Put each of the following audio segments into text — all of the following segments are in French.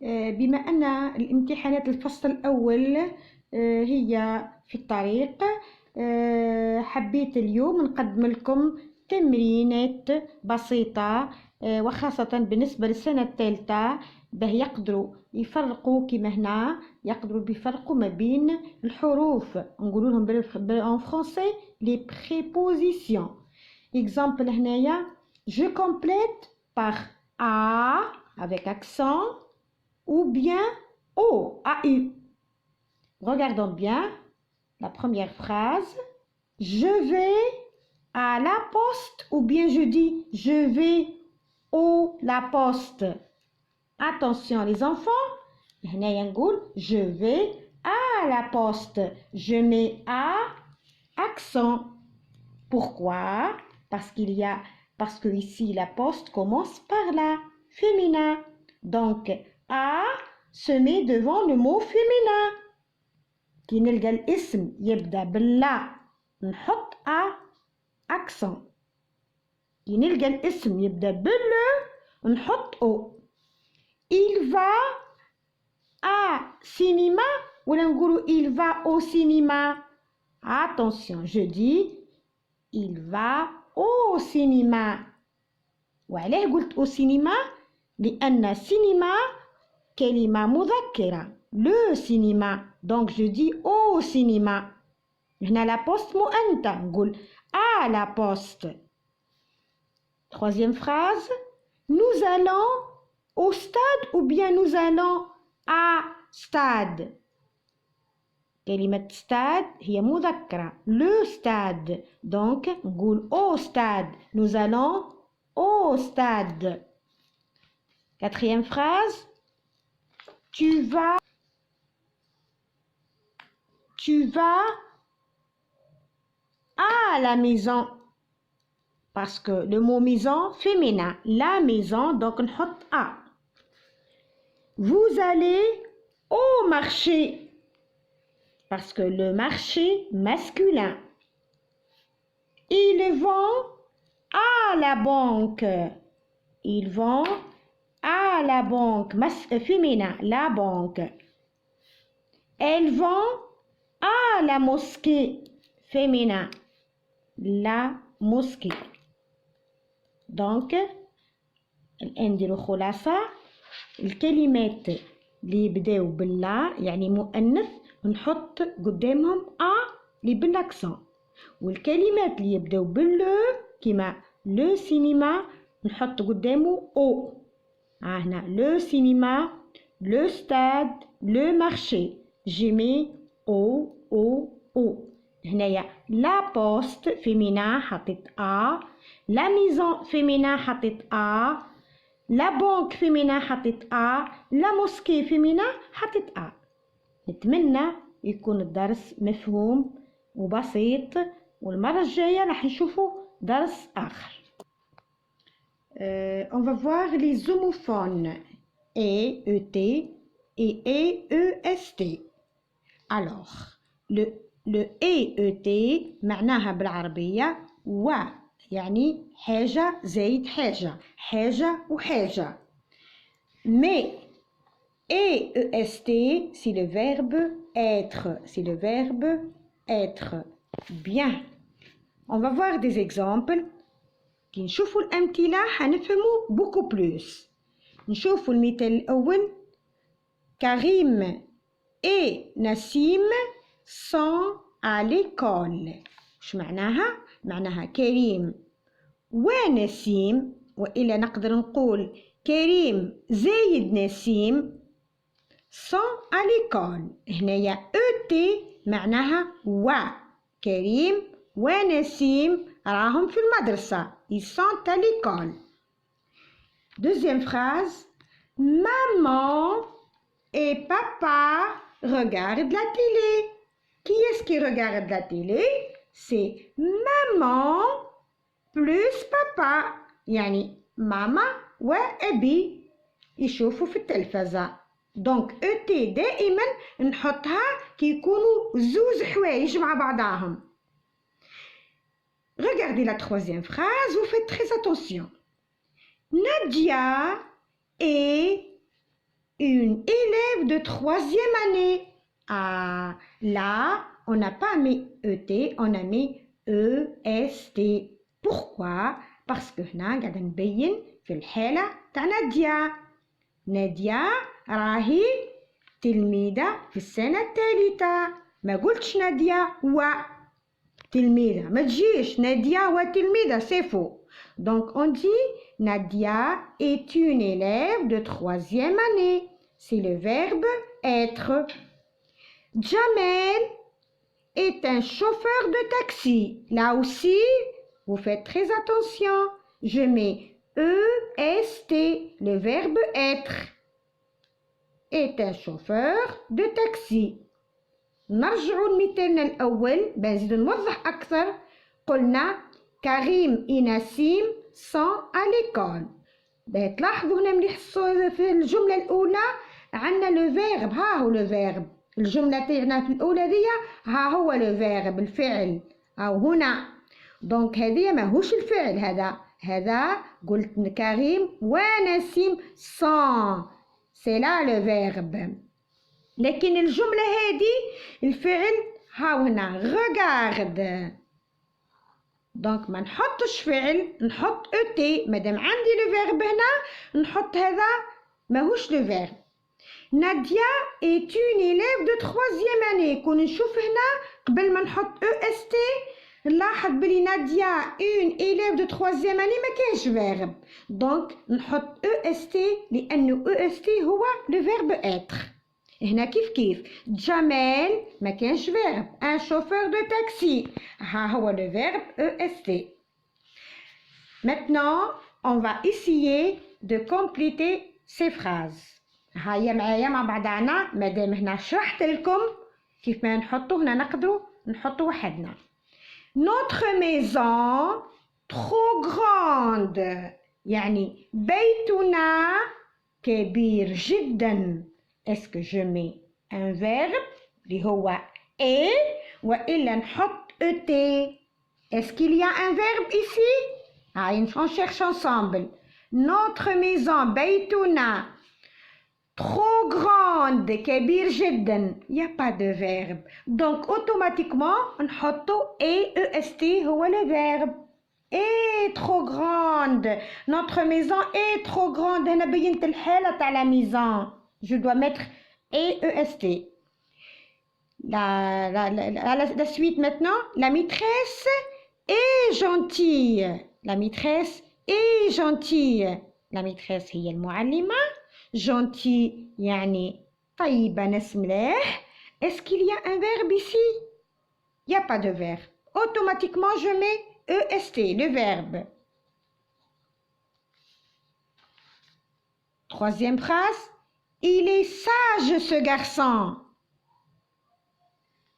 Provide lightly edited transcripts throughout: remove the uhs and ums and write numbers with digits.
بما أن الامتحانات الفصل الأول هي في الطريق، حبيت اليوم نقدم لكم تمرينات بسيطة وخاصة بالنسبة للسنة الثالثة، باه يقدروا يفرقوا كما هنا، يقدروا بيفرقوا ما بين الحروف. نقولوا لهم en français les prépositions. Exemple هنايا je complète par A avec accent ou bien O, AU. Regardons bien la première phrase. Je vais à la poste ou bien je dis je vais au la poste. Attention les enfants, هنايا نقول je vais à la poste. Je mets A accent. Pourquoi? Parce que ici la poste commence par la féminin. Donc A se met devant le mot féminin. كي نلقى الاسم يبدأ باللا نحط A accent. كي نلقى الاسم يبدأ بالله نحط O. Il va à cinéma ولا نقولوا il va au cinéma. Attention, je dis il va au cinéma. وعليه قلت au cinéma؟ لأن cinéma كلمة مذكرة le cinéma. Donc je dis au cinéma. هنا la poste مؤنث نقول à la poste. Troisième phrase. Nous allons au stade ou bien nous allons à stade. كلمة stade هي مذكرة le stade. Donc نقول au stade. Nous allons au stade. Quatrième phrase. Tu vas à la maison. Parce que le mot maison féminin, la maison, donc نحط A. Vous allez au marché. Parce que le marché masculin. Ils vont à la banque. Ils vont à la banque féminin, la banque. Elles vont à la mosquée féminin, la mosquée. Donc الآن نديرو خلاصة. الكلمات اللي يبداو باللا يعني مؤنث نحط قدامهم A اللي بالاكسون، والكلمات اللي يبداو باللو كيما لو سينما نحط قدامه O. هنا لو سينما، لو ستاد، لو مارشي، جي مي او. هنايا لا بوست فيمينا حطيت A، لا ميزون فيمينا حطيت A، لا بنك فيمينا حطيت A، لا موسكي فيمينا حطيت A. نتمنى يكون الدرس مفهوم وبسيط، والمرة الجاية راح نشوفوا درس آخر. On va voir les homophones E, ET et EEST. Alors, le EET معناها بالعربية و، يعني حاجة زايد حاجة، حاجة وحاجة. Mais EEST c'est le verbe être, c'est le verbe être. Bien. On va voir des exemples. كي نشوفوا الأمثلة حنفهموا beaucoup plus. نشوفوا المثال الأول. كريم et نسيم sont à l'école. وش معناها؟ معناها كريم ونسيم، وإلا نقدر نقول كريم زايد نسيم sont à l'école. هنايا ET معناها و، كريم ونسيم راهم في المدرسة. Ils sont à l'école. Deuxième phrase. Maman et papa regardent la télé. Qui est-ce qui regarde la télé? C'est maman plus papa. يعني ماما وأبي يشوفوا في التلفزة. دونك ET دائما نحطها كي يكونوا زوز حوايج مع بعضهم. Regardez la troisième phrase, vous faites très attention. Nadia est une élève de 3e année. Ah, là, on n'a pas mis ET, on a mis EST. Pourquoi؟ Parce que هنا قاعد نبين في الحالة تاع نادية. نادية راهي تلميذة في السنة الثالثة. ما قلتش نادية وتلميذة، ما تجيش نادية وتلميذة، c'est faux. Donc on dit Nadia est une élève de 3e année. C'est le verbe être. Jamel est un chauffeur de taxi. Là aussi, vous faites très attention. Je mets EST, le verbe être. Est un chauffeur de taxi. نرجع لمثالنا الأول بنزيد نوضح أكثر. قلنا كريم ونسيم sont à l'école. تلاحظوا هنا مليح في الجملة الأولى عندنا لو فيرب. ها هو لو فيرب. الجملة تاعنا في الأولى دي ها هو لو فيرب الفعل أو هنا. دونك هذه ماهوش الفعل. هذا قلت كريم ونسيم sont. سي لا لو فيرب. لكن الجملة هذه الفعل ها هنا regarde. دونك ما نحطش فعل، نحط ET. مادام عندي لو فيرب هنا نحط هذا ماهوش لو فيرب. ناديا est une élève de 3e année. كون نشوف هنا قبل ما نحط EST نلاحظ بلي ناديا une élève de 3e année ما كاينش فيرب. دونك نحط EST لأنه EST هو لو فيرب être. هنا كيف جمال ما كانش فيرب. ان شوفور دو تاكسي ها هو لو فيرب EST. Maintenant, on va essayer de compléter ces phrases. هيا معايا مع بعضنا. مادام هنا شرحت لكم كيف ما نحطو هنا نقدروا نحطو وحدنا. Notre maison trop grande يعني بيتنا كبير جدا. Est-ce que je mets un verbe اللي هو est وإلا نحط ET؟ Est-ce qu'il y a un verbe ici? On cherche ensemble. Notre maison بيتنا trop grande كبير جدا. Il n'y a pas de verbe. Donc automatiquement نحطو EST هو le verbe. Est trop grande. Notre maison est trop grande. أنا بينت الحالة تاع la maison. Je dois mettre EST. La suite maintenant. La maîtresse est gentille. La maîtresse est gentille. La maîtresse هي المعلمة. Gentil يعني طيبة ناس ملاح. Est-ce qu'il y a un verbe ici? Il n'y a pas de verbe. Automatiquement je mets EST, le verbe. Troisième phrase. Il est sage ce garçon.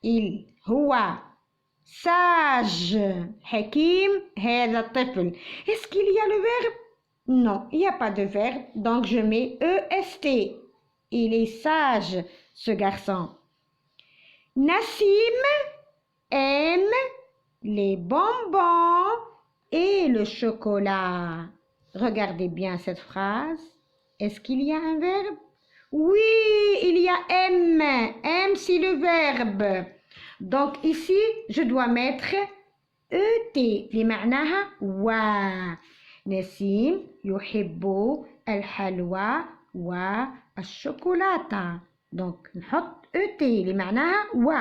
Il هو sage حكيم هذا الطفل. Est-ce qu'il y a le verbe? Non, il n'y a pas de verbe, donc je mets EST. Il est sage ce garçon. Nassim aime les bonbons et le chocolat. Regardez bien cette phrase. Est-ce qu'il y a un verbe? Oui, il y a M. M, c'est le verbe. Donc ici, je dois mettre ET. لمعناها و. نسيم يحب الحلوى والشوكولاتة. Donc نحط ET لمعناها و.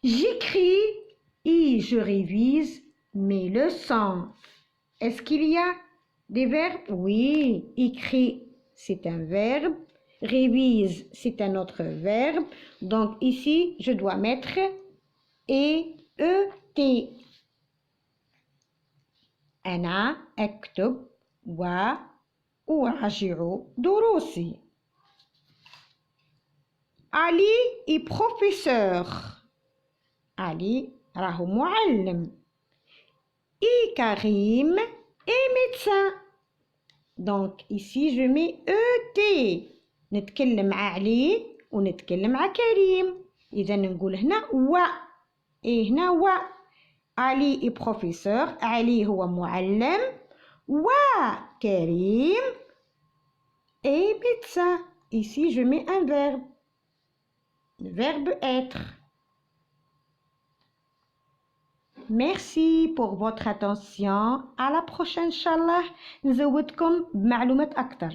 J'écris et je révise mes leçons. Est-ce qu'il y a des verbes? Oui, écrit c'est un verbe, révise c'est un autre verbe. Donc ici je dois mettre ET. أنا أكتب وأراجع دروسي. علي est professeur. علي راهو معلم. Et Karim est médecin. Donc ici je mets ET. نتكلم مع علي ونتكلم مع كريم. إذا نقول هنا و. إيه هنا و. علي est professeur. علي هو معلم. وكريم est médecin. Ici, je mets un verbe. Le verbe être. Merci pour votre attention. À la prochaine إن شاء الله نزودكم بمعلومات أكتر.